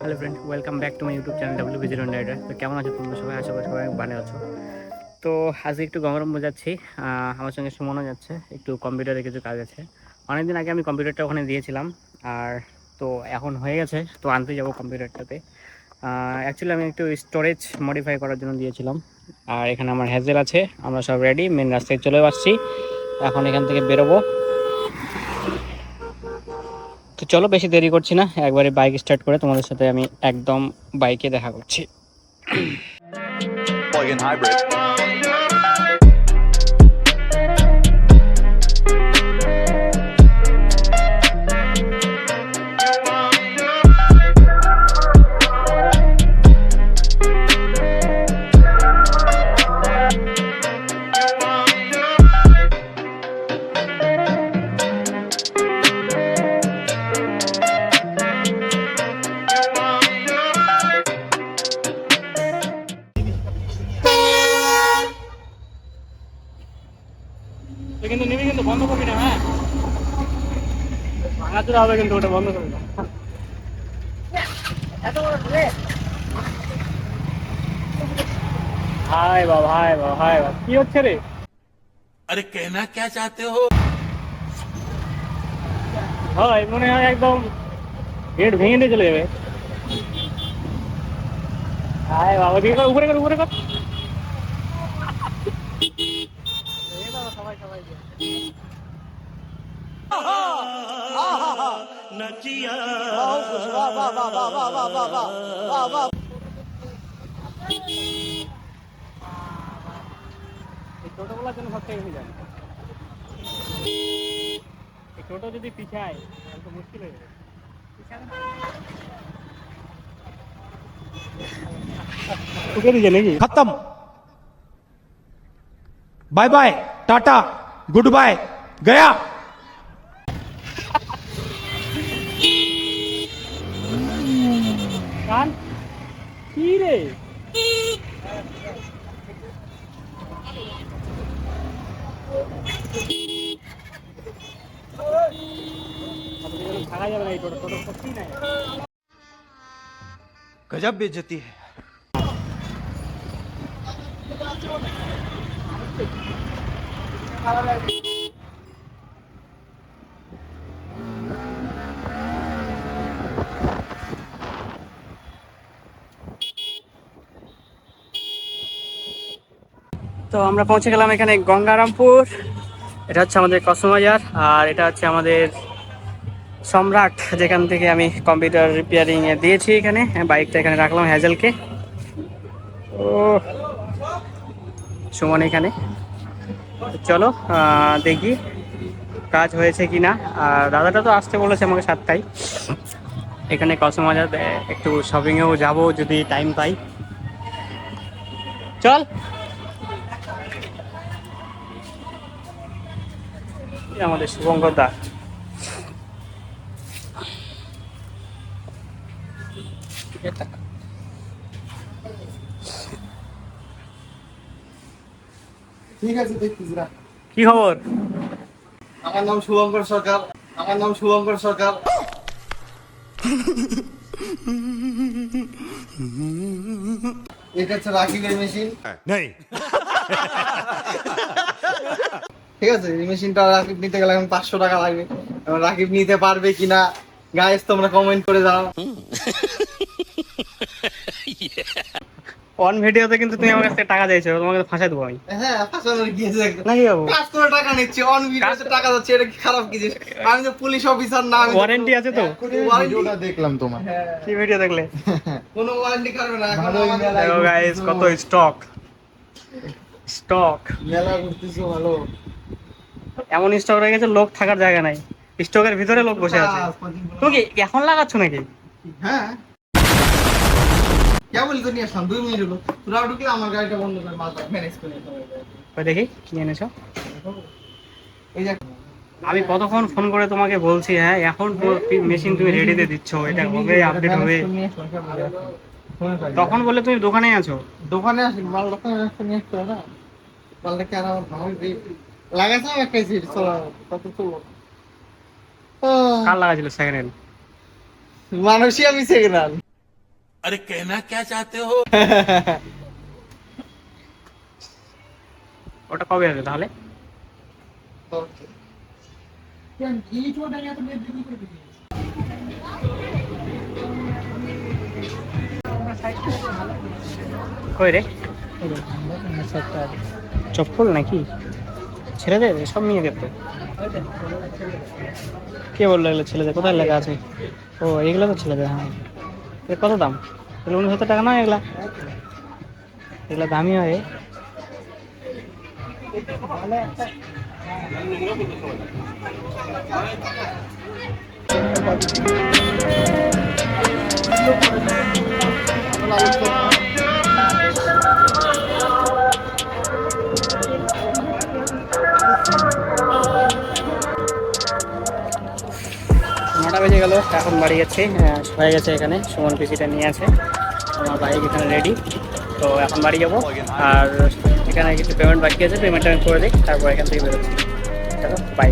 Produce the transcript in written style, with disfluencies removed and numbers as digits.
Hello friend, welcome back to my YouTube channel WBG rider. তো কেমন আছো তোমরা সবাই? আশা করি সবাই ভালো আছো। তো আজকে একটু গরম বোঝাচ্ছি, আমার সঙ্গে সুমনও যাচ্ছে, একটু কম্পিউটারে কিছু কাজ আছে। অনেকদিন আগে আমি কম্পিউটারটা ওখানে দিয়েছিলাম, আর তো এখন হয়ে গেছে, তো আনতে যাবো কম্পিউটারটাতে। অ্যাকচুয়ালি আমি একটু স্টোরেজ মডিফাই করার জন্য দিয়েছিলাম। আর এখানে আমার হ্যাজেল আছে, আমরা সব রেডি, মেন রাস্তায় চলে আসছি। এখন এখান থেকে বেরোবো। তো চলো, বেশি দেরি করছি না, একবারে বাইক স্টার্ট করে তোমাদের সাথে আমি একদম বাইকে দেখা করছি। Plug-in hybrid. কিন্তু নিবি, কিন্তু বন্ধ করবি না, হ্যাঁ? ভাঙাচুরা হবে কিন্তু, ওটা বন্ধ করবি না। হাই বাবা, হাই বাবা, হাই বাবা, কি হচ্ছে রে? अरे कहना क्या चाहते हो? হয় মনে হয় একদম গেট ভেঙে দিয়ে চলে যাবে। হাই বাবা, দিকে কর, উপরে কর, উপরে কর। এই বাবা, সবাই সবাই এই টোটোগুলোর জন্য সবথেকে বেশি যায়। এই টোটো যদি পিছায় তাহলে তো মুশকিল হয়ে যাবে। ঠুকে দিছে নাকি? खत्म। Bye bye, tata, good bye, गया। কান কি রে? থাকা যাবে না, এই টোটো টোটো সত্যি নাই। गजब बेइज्जती है। তো আমরা পৌঁছে গেলাম এখানে গঙ্গারামপুর। এটা হচ্ছে আমাদের কসমবাজার, আর এটা হচ্ছে আমাদের সম্রাট, যেখান থেকে আমি কম্পিউটার রিপেয়ারিং এ দিয়েছি। এখানে বাইকটা এখানে রাখলাম হ্যাজেলকে। ও সুমন এখানে। তো চলো দেখি কাজ হয়েছে কি না। আর দাদাটা তো আসতে বলেছে আমাকে 7টায়। এখানে কসমবাজার একটু শপিংয়েও যাব যদি টাইম পাই। চল। এই আমাদের শুভঙ্কর দা। ঠিক আছে, দেখতেছি না। কি খবর? আমার নাম শুভঙ্কর সরকার। আমার নাম শুভঙ্কর সরকার। এটা হচ্ছে রাকিবের মেশিন। नहीं। ঠিক আছে, এই মেশিনটা রাকিব নিতে গেলে এখন 500 টাকা লাগবে। এখন রাকিব নিতে পারবে কিনা গাইস তোমরা কমেন্ট করে দাও। অন ভিডিওতে কিন্তু তুমি আমার কাছ থেকে টাকা চাইছো, তোমাকে তো ফাঁসাই দেবো আমি। হ্যাঁ, ফাঁসানোর গিয়েছে নাকি বাবু? কাজ করে টাকা নিচ্ছে, অন ভিডিওতে টাকা যাচ্ছে, এটা কি খারাপ কিছু? আমি তো পুলিশ অফিসার না, আমি ওয়ারেন্টি আছে তো? ভিডিওটা দেখলাম তোমার। কি ভিডিও দেখলে? কোনো ওয়ারেন্টি করবে না। দেখো গাইস, কত স্টক স্টক মেলা ঘুরতেছো ভালো। এমন স্টক রয়ে গেছে, লোক থাকার জায়গা নাই, স্টকের ভিতরে লোক বসে আছে। তুমি কি এখন লাগাচ্ছ নাকি? হ্যাঁ, কেবল তো নিয়ে আসলাম, 2 মিনিট হলো। তোরা ঢুকলে আমার গাড়িটা বন্ধ করে মাল ম্যানেজ করে নিতে হবে। ওই দেখি কি এনেছো। এই যে আমি কতক্ষণ ফোন করে তোমাকে বলছি, হ্যাঁ এখন মেশিন তুমি রেডিতে দিচ্ছ, এটা হবে, আপডেট হবে। তখন বলে তুমি দোকানে আছো। দোকানে আসি, মাল দোকানে নিয়ে আসতে হবে না। মালটা কি আর আমার ভাঙবে? লাগাইছিলাম একটা সিট, চলো কত চলো। কার লাগাছিল সেকেন্ড হ্যান্ড? মানুষই আমি সেকেন্ড। अरे कहना क्या चाहते हो? ওটা কবে হবে তাহলে? কই রে চপ্পল নাকি ছেলেদের সব মেয়েদের তো? কে বললো এগুলো ছেলেদের? কোথায় লেখা আছে? ও এগুলো তো ছেলেদের। হ্যাঁ এর কত দাম? এগুলো 19,000 টাকা নয়? এগুলা এগুলো দামি হয়। নটা বেজে গেল, এখন বাড়ি যাচ্ছি। হয়ে গেছে এখানে, সুমন পিসিটা নিয়ে আছে, আমার বাইক এখানে রেডি। তো এখন বাড়ি যাবো, আর এখানে কিছু পেমেন্ট বাকি আছে, পেমেন্টটা আমি করে দিই, তারপর এখান থেকে বেরোচ্ছি। চলো বাই।